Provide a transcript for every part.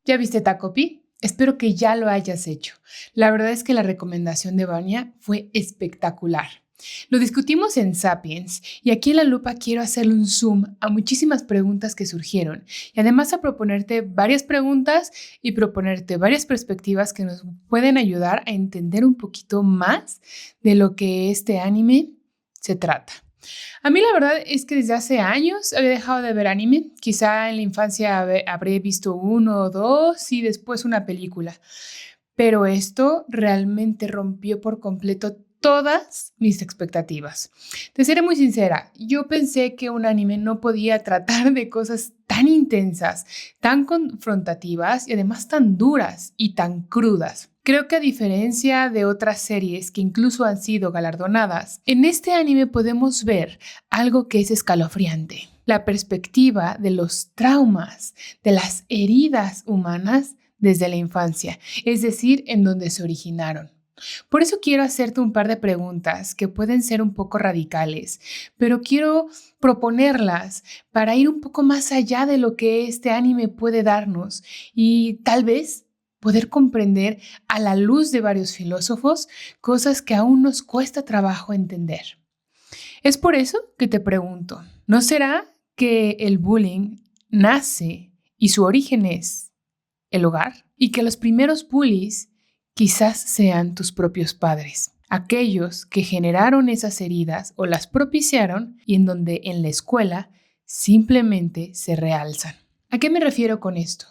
¿Ya viste Takopi? Espero que ya lo hayas hecho. La verdad es que la recomendación de Vania fue espectacular. Lo discutimos en Sapiens y aquí en la lupa quiero hacerle un zoom a muchísimas preguntas que surgieron y además a proponerte varias preguntas y proponerte varias perspectivas que nos pueden ayudar a entender un poquito más de lo que este anime se trata. A mí la verdad es que desde hace años había dejado de ver anime. Quizá en la infancia habré visto uno o dos y después una película. Pero esto realmente rompió por completo todas mis expectativas. Te seré muy sincera, yo pensé que un anime no podía tratar de cosas tan intensas, tan confrontativas y además tan duras y tan crudas. Creo que a diferencia de otras series que incluso han sido galardonadas, en este anime podemos ver algo que es escalofriante. La perspectiva de los traumas, de las heridas humanas desde la infancia, es decir, en donde se originaron. Por eso quiero hacerte un par de preguntas que pueden ser un poco radicales, pero quiero proponerlas para ir un poco más allá de lo que este anime puede darnos y tal vez poder comprender a la luz de varios filósofos cosas que aún nos cuesta trabajo entender. Es por eso que te pregunto, ¿no será que el bullying nace y su origen es el hogar? Y que los primeros bullies quizás sean tus propios padres, aquellos que generaron esas heridas o las propiciaron y en donde en la escuela simplemente se realzan. ¿A qué me refiero con esto?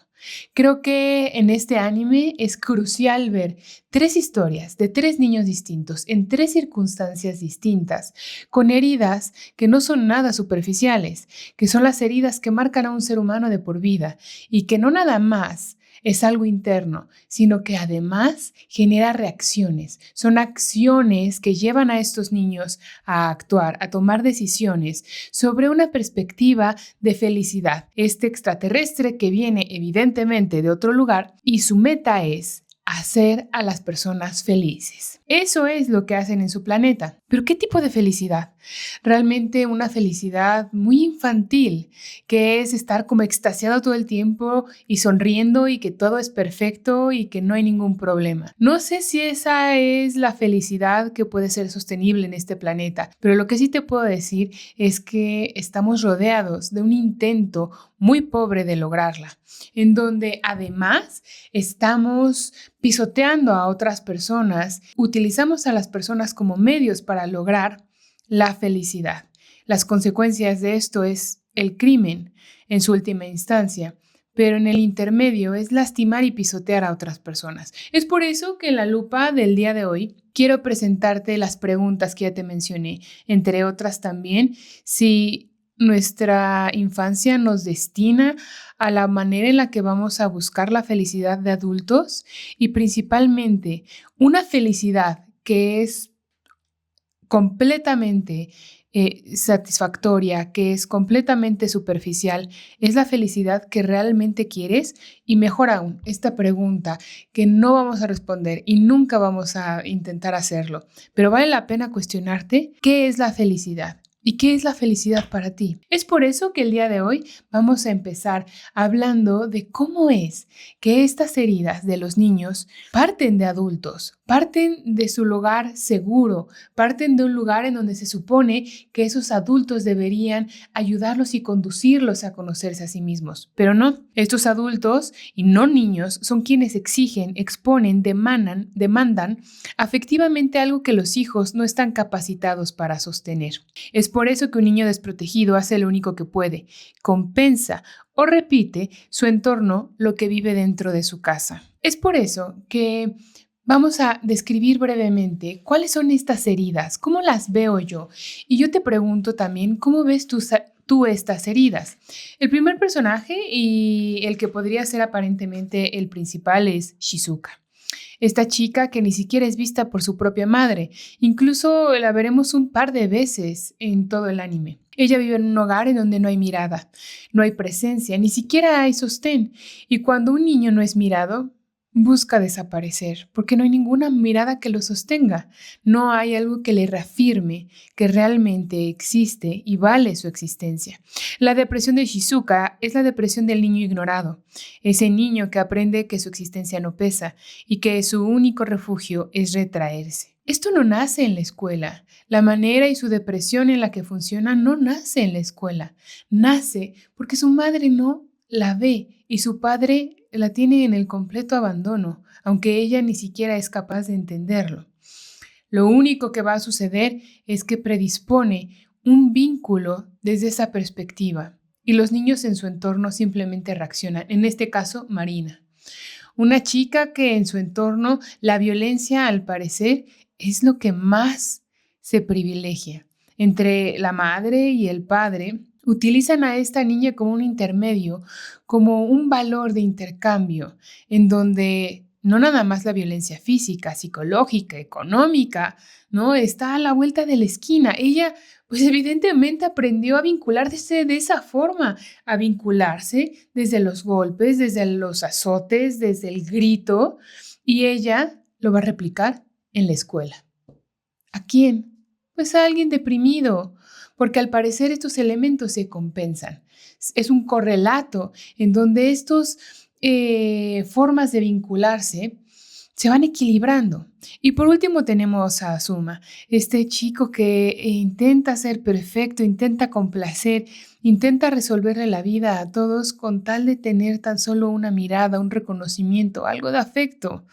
Creo que en este anime es crucial ver tres historias de tres niños distintos en tres circunstancias distintas, con heridas que no son nada superficiales, que son las heridas que marcan a un ser humano de por vida y que no nada más es algo interno, sino que además genera reacciones. Son acciones que llevan a estos niños a actuar, a tomar decisiones sobre una perspectiva de felicidad. Este extraterrestre que viene evidentemente de otro lugar y su meta es hacer a las personas felices. Eso es lo que hacen en su planeta. ¿Pero qué tipo de felicidad? Realmente una felicidad muy infantil, que es estar como extasiado todo el tiempo y sonriendo y que todo es perfecto y que no hay ningún problema. No sé si esa es la felicidad que puede ser sostenible en este planeta, pero lo que sí te puedo decir es que estamos rodeados de un intento muy pobre de lograrla, en donde además estamos pisoteando a otras personas, utilizamos a las personas como medios para lograr la felicidad. Las consecuencias de esto es el crimen en su última instancia, pero en el intermedio es lastimar y pisotear a otras personas. Es por eso que en la lupa del día de hoy quiero presentarte las preguntas que ya te mencioné, entre otras también, si nuestra infancia nos destina a la manera en la que vamos a buscar la felicidad de adultos y principalmente una felicidad que es completamente satisfactoria, que es completamente superficial, es la felicidad que realmente quieres. Y mejor aún, esta pregunta que no vamos a responder y nunca vamos a intentar hacerlo, pero vale la pena cuestionarte qué es la felicidad. ¿Y qué es la felicidad para ti? Es por eso que el día de hoy vamos a empezar hablando de cómo es que estas heridas de los niños parten de adultos, parten de su lugar seguro, parten de un lugar en donde se supone que esos adultos deberían ayudarlos y conducirlos a conocerse a sí mismos. Pero no, estos adultos y no niños son quienes exigen, exponen, demandan afectivamente algo que los hijos no están capacitados para sostener. Es por eso que un niño desprotegido hace lo único que puede, compensa o repite su entorno lo que vive dentro de su casa. Es por eso que vamos a describir brevemente cuáles son estas heridas, cómo las veo yo. Y yo te pregunto también, ¿cómo ves tú estas heridas? El primer personaje y el que podría ser aparentemente el principal es Shizuka. Esta chica que ni siquiera es vista por su propia madre. Incluso la veremos un par de veces en todo el anime. Ella vive en un hogar en donde no hay mirada, no hay presencia, ni siquiera hay sostén. Y cuando un niño no es mirado, busca desaparecer porque no hay ninguna mirada que lo sostenga. No hay algo que le reafirme que realmente existe y vale su existencia. La depresión de Shizuka es la depresión del niño ignorado, ese niño que aprende que su existencia no pesa y que su único refugio es retraerse. Esto no nace en la escuela. La manera y su depresión en la que funciona no nace en la escuela. Nace porque su madre no la ve y su padre la tiene en el completo abandono, aunque ella ni siquiera es capaz de entenderlo. Lo único que va a suceder es que predispone un vínculo desde esa perspectiva y los niños en su entorno simplemente reaccionan, en este caso Marina. Una chica que en su entorno la violencia, al parecer, es lo que más se privilegia. Entre la madre y el padre, utilizan a esta niña como un intermedio, como un valor de intercambio, en donde no nada más la violencia física, psicológica, económica, ¿no? Está a la vuelta de la esquina. Ella, pues evidentemente aprendió a vincularse de esa forma, a vincularse desde los golpes, desde los azotes, desde el grito, y ella lo va a replicar en la escuela. ¿A quién? Pues a alguien deprimido, porque al parecer estos elementos se compensan. Es un correlato en donde estas formas de vincularse se van equilibrando. Y por último tenemos a Azuma, este chico que intenta ser perfecto, intenta complacer, intenta resolverle la vida a todos con tal de tener tan solo una mirada, un reconocimiento, algo de afecto.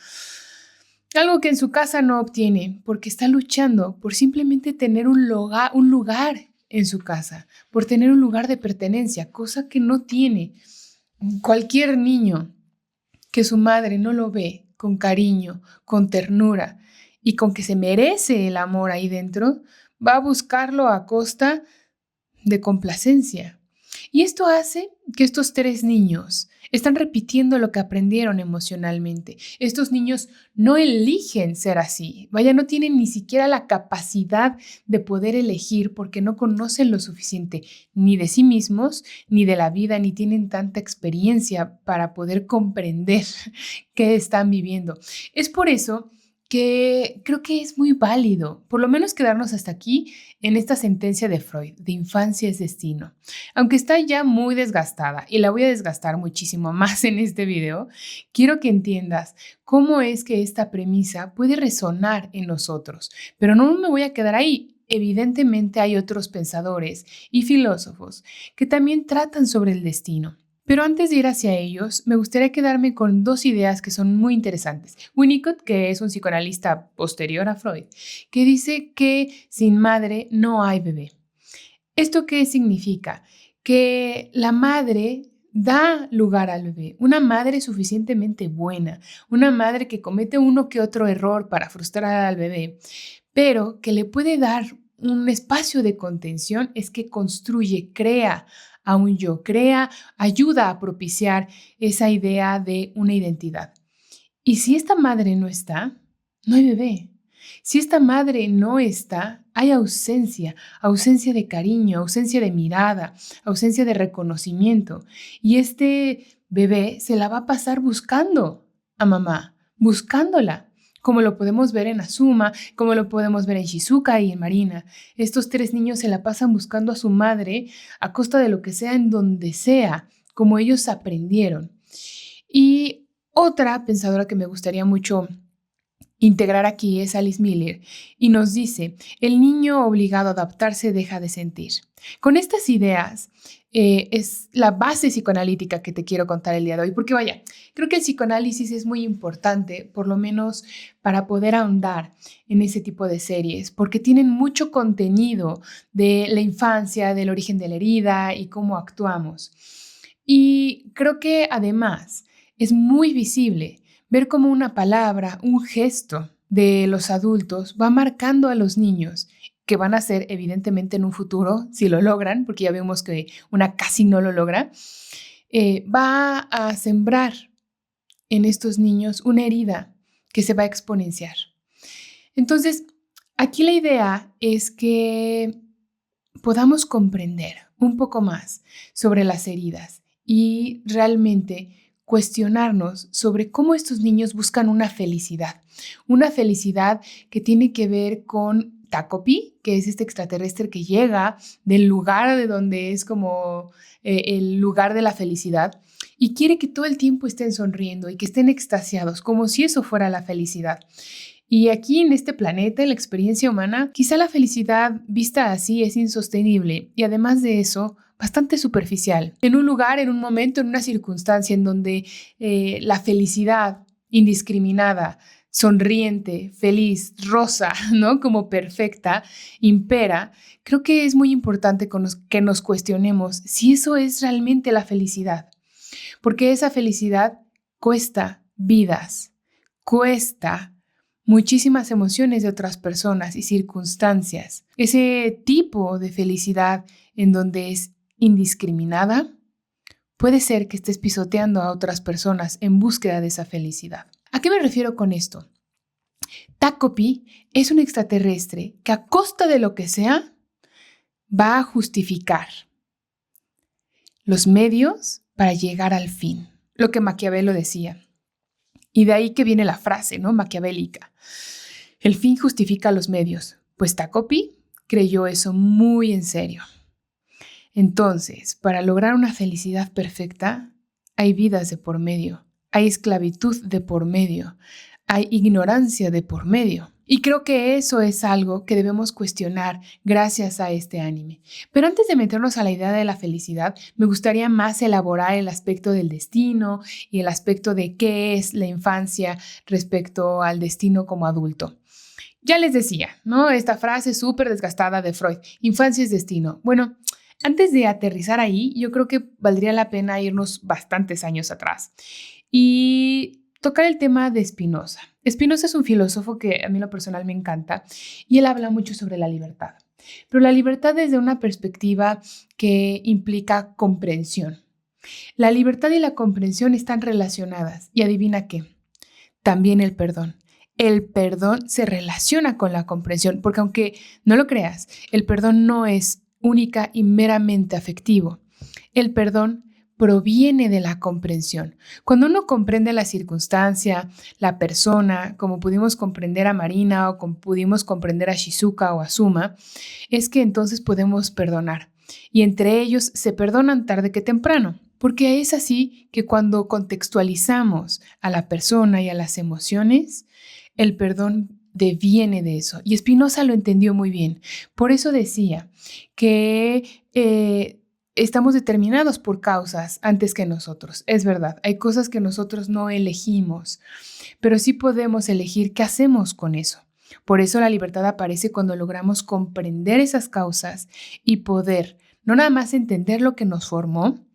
Algo que en su casa no obtiene porque está luchando por simplemente tener un lugar en su casa, por tener un lugar de pertenencia, cosa que no tiene. Cualquier niño que su madre no lo ve con cariño, con ternura y con que se merece el amor ahí dentro, va a buscarlo a costa de complacencia. Y esto hace que estos tres niños están repitiendo lo que aprendieron emocionalmente. Estos niños no eligen ser así. Vaya, no tienen ni siquiera la capacidad de poder elegir porque no conocen lo suficiente ni de sí mismos, ni de la vida, ni tienen tanta experiencia para poder comprender qué están viviendo. Es por eso que creo que es muy válido, por lo menos quedarnos hasta aquí en esta sentencia de Freud, de infancia es destino. Aunque está ya muy desgastada y la voy a desgastar muchísimo más en este video, quiero que entiendas cómo es que esta premisa puede resonar en nosotros. Pero no me voy a quedar ahí. Evidentemente hay otros pensadores y filósofos que también tratan sobre el destino. Pero antes de ir hacia ellos, me gustaría quedarme con dos ideas que son muy interesantes. Winnicott, que es un psicoanalista posterior a Freud, que dice que sin madre no hay bebé. ¿Esto qué significa? Que la madre da lugar al bebé, una madre suficientemente buena, una madre que comete uno que otro error para frustrar al bebé, pero que le puede dar un espacio de contención, es que construye, crea a un yo, ayuda a propiciar esa idea de una identidad. Y si esta madre no está, no hay bebé. Si esta madre no está, hay ausencia de cariño, ausencia de mirada, ausencia de reconocimiento. Y este bebé se la va a pasar buscando a mamá, buscándola, como lo podemos ver en Azuma, como lo podemos ver en Shizuka y en Marina. Estos tres niños se la pasan buscando a su madre a costa de lo que sea, en donde sea, como ellos aprendieron. Y otra pensadora que me gustaría mucho integrar aquí es Alice Miller y nos dice, el niño obligado a adaptarse deja de sentir. Con estas ideas es la base psicoanalítica que te quiero contar el día de hoy, porque vaya, creo que el psicoanálisis es muy importante, por lo menos para poder ahondar en ese tipo de series, porque tienen mucho contenido de la infancia, del origen de la herida y cómo actuamos. Y creo que además es muy visible ver cómo una palabra, un gesto de los adultos va marcando a los niños, que van a ser evidentemente en un futuro, si lo logran, porque ya vemos que una casi no lo logra, va a sembrar en estos niños una herida que se va a exponenciar. Entonces, aquí la idea es que podamos comprender un poco más sobre las heridas y realmente cuestionarnos sobre cómo estos niños buscan una felicidad que tiene que ver con Takopi, que es este extraterrestre que llega del lugar de donde es como el lugar de la felicidad y quiere que todo el tiempo estén sonriendo y que estén extasiados, como si eso fuera la felicidad. Y aquí en este planeta, en la experiencia humana, quizá la felicidad vista así es insostenible y además de eso, bastante superficial. En un lugar, en un momento, en una circunstancia en donde la felicidad indiscriminada, sonriente, feliz, rosa, ¿no? Como perfecta, impera, creo que es muy importante que nos cuestionemos si eso es realmente la felicidad, porque esa felicidad cuesta vidas, cuesta muchísimas emociones de otras personas y circunstancias. Ese tipo de felicidad en donde es indiscriminada, puede ser que estés pisoteando a otras personas en búsqueda de esa felicidad. ¿A qué me refiero con esto? Takopi es un extraterrestre que a costa de lo que sea va a justificar los medios para llegar al fin, lo que Maquiavelo decía. Y de ahí que viene la frase, ¿no? Maquiavélica. El fin justifica los medios. Pues Takopi creyó eso muy en serio. Entonces, para lograr una felicidad perfecta, hay vidas de por medio, hay esclavitud de por medio, hay ignorancia de por medio. Y creo que eso es algo que debemos cuestionar gracias a este anime. Pero antes de meternos a la idea de la felicidad, me gustaría más elaborar el aspecto del destino y el aspecto de qué es la infancia respecto al destino como adulto. Ya les decía, ¿no? Esta frase súper desgastada de Freud, infancia es destino. Bueno, antes de aterrizar ahí, yo creo que valdría la pena irnos bastantes años atrás y tocar el tema de Spinoza. Spinoza es un filósofo que a mí en lo personal me encanta y él habla mucho sobre la libertad, pero la libertad desde una perspectiva que implica comprensión. La libertad y la comprensión están relacionadas y adivina qué, también el perdón. El perdón se relaciona con la comprensión, porque aunque no lo creas, el perdón no es única y meramente afectivo. El perdón proviene de la comprensión. Cuando uno comprende la circunstancia, la persona, como pudimos comprender a Marina o como pudimos comprender a Shizuka o a Suma, es que entonces podemos perdonar. Y entre ellos se perdonan tarde que temprano. Porque es así que cuando contextualizamos a la persona y a las emociones, el perdón deviene de eso. Y Spinoza lo entendió muy bien. Por eso decía que estamos determinados por causas antes que nosotros. Es verdad, hay cosas que nosotros no elegimos, pero sí podemos elegir qué hacemos con eso. Por eso la libertad aparece cuando logramos comprender esas causas y poder no nada más entender lo que nos formó,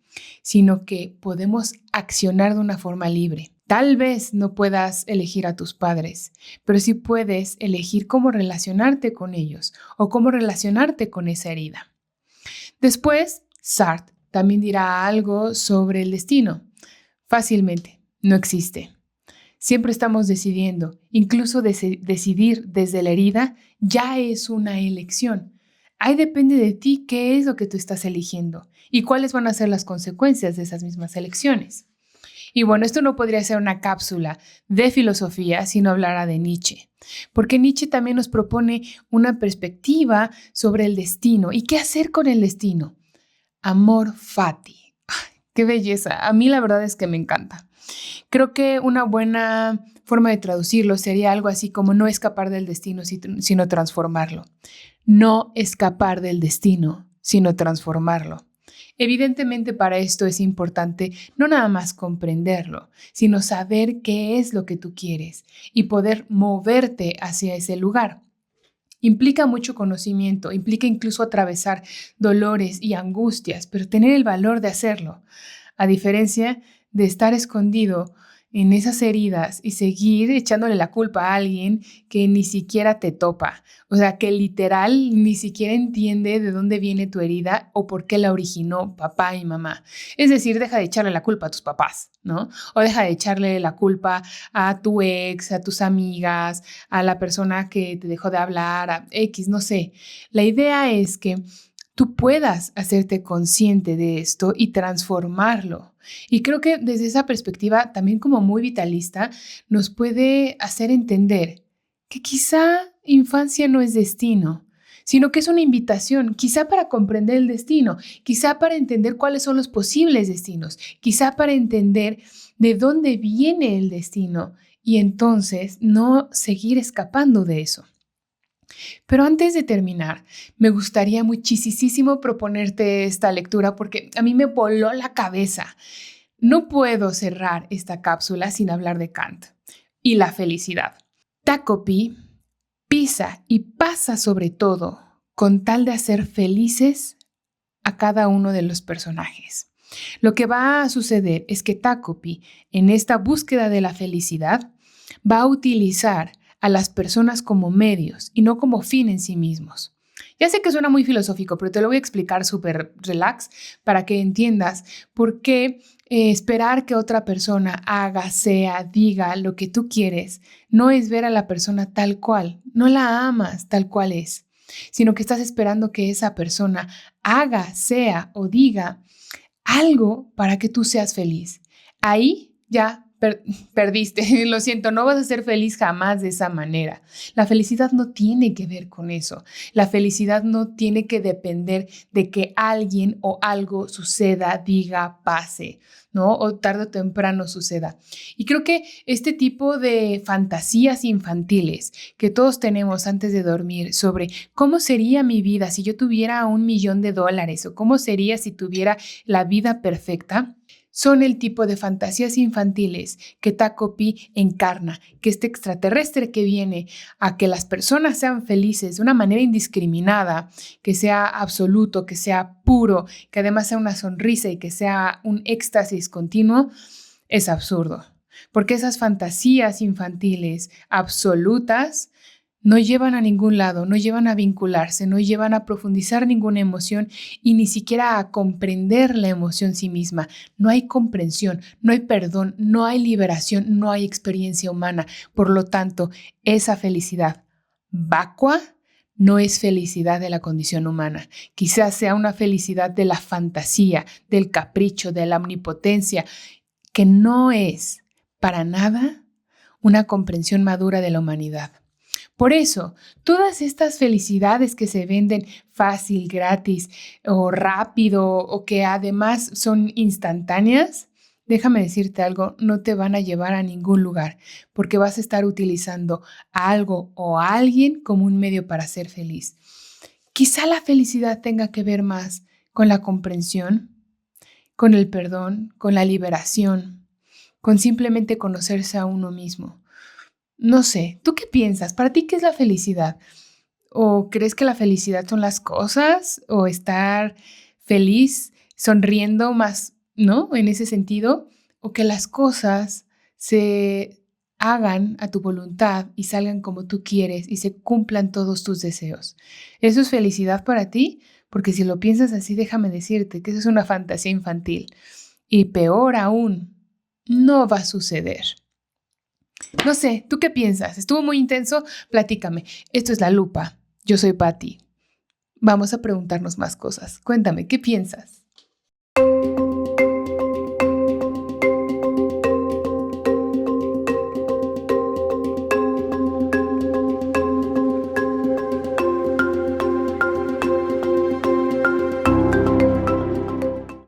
sino que podemos accionar de una forma libre. Tal vez no puedas elegir a tus padres, pero sí puedes elegir cómo relacionarte con ellos o cómo relacionarte con esa herida. Después, Sartre también dirá algo sobre el destino. Fácilmente, no existe. Siempre estamos decidiendo, incluso decidir desde la herida ya es una elección. Ahí depende de ti qué es lo que tú estás eligiendo y cuáles van a ser las consecuencias de esas mismas elecciones. Y bueno, esto no podría ser una cápsula de filosofía si no hablara de Nietzsche, porque Nietzsche también nos propone una perspectiva sobre el destino y qué hacer con el destino. Amor fati. ¡Ay, qué belleza! A mí la verdad es que me encanta. Creo que una buena forma de traducirlo sería algo así como no escapar del destino, sino transformarlo. No escapar del destino, sino transformarlo. Evidentemente para esto es importante no nada más comprenderlo, sino saber qué es lo que tú quieres y poder moverte hacia ese lugar. Implica mucho conocimiento, implica incluso atravesar dolores y angustias, pero tener el valor de hacerlo, a diferencia de estar escondido en esas heridas y seguir echándole la culpa a alguien que ni siquiera te topa. O sea, que literal ni siquiera entiende de dónde viene tu herida o por qué la originó papá y mamá. Es decir, deja de echarle la culpa a tus papás, ¿no? O deja de echarle la culpa a tu ex, a tus amigas, a la persona que te dejó de hablar, a X, no sé. La idea es que tú puedas hacerte consciente de esto y transformarlo. Y creo que desde esa perspectiva, también como muy vitalista, nos puede hacer entender que quizá infancia no es destino, sino que es una invitación, quizá para comprender el destino, quizá para entender cuáles son los posibles destinos, quizá para entender de dónde viene el destino y entonces no seguir escapando de eso. Pero antes de terminar, me gustaría muchísimo proponerte esta lectura porque a mí me voló la cabeza. No puedo cerrar esta cápsula sin hablar de Kant y la felicidad. Takopi pisa y pasa sobre todo con tal de hacer felices a cada uno de los personajes. Lo que va a suceder es que Takopi, en esta búsqueda de la felicidad, va a utilizar a las personas como medios y no como fin en sí mismos. Ya sé que suena muy filosófico, pero te lo voy a explicar súper relax para que entiendas por qué esperar que otra persona haga, sea, diga lo que tú quieres no es ver a la persona tal cual, no la amas tal cual es, sino que estás esperando que esa persona haga, sea o diga algo para que tú seas feliz. Ahí ya perdiste, lo siento, no vas a ser feliz jamás de esa manera. La felicidad no tiene que ver con eso. La felicidad no tiene que depender de que alguien o algo suceda, diga, pase, ¿no? O tarde o temprano suceda. Y creo que este tipo de fantasías infantiles que todos tenemos antes de dormir sobre cómo sería mi vida si yo tuviera $1,000,000 o cómo sería si tuviera la vida perfecta, son el tipo de fantasías infantiles que Takopi encarna, que este extraterrestre que viene a que las personas sean felices de una manera indiscriminada, que sea absoluto, que sea puro, que además sea una sonrisa y que sea un éxtasis continuo, es absurdo. Porque esas fantasías infantiles absolutas no llevan a ningún lado, no llevan a vincularse, no llevan a profundizar ninguna emoción y ni siquiera a comprender la emoción en sí misma. No hay comprensión, no hay perdón, no hay liberación, no hay experiencia humana. Por lo tanto, esa felicidad vacua no es felicidad de la condición humana. Quizás sea una felicidad de la fantasía, del capricho, de la omnipotencia, que no es para nada una comprensión madura de la humanidad. Por eso, todas estas felicidades que se venden fácil, gratis o rápido o que además son instantáneas, déjame decirte algo, no te van a llevar a ningún lugar porque vas a estar utilizando a algo o a alguien como un medio para ser feliz. Quizá la felicidad tenga que ver más con la comprensión, con el perdón, con la liberación, con simplemente conocerse a uno mismo. No sé, ¿tú qué piensas? ¿Para ti qué es la felicidad? ¿O crees que la felicidad son las cosas? ¿O estar feliz, sonriendo más, ¿no? En ese sentido. ¿O que las cosas se hagan a tu voluntad y salgan como tú quieres y se cumplan todos tus deseos? ¿Eso es felicidad para ti? Porque si lo piensas así, déjame decirte que eso es una fantasía infantil. Y peor aún, no va a suceder. No sé, ¿tú qué piensas? ¿Estuvo muy intenso? Platícame. Esto es La Lupa. Yo soy Patti. Vamos a preguntarnos más cosas. Cuéntame, ¿qué piensas?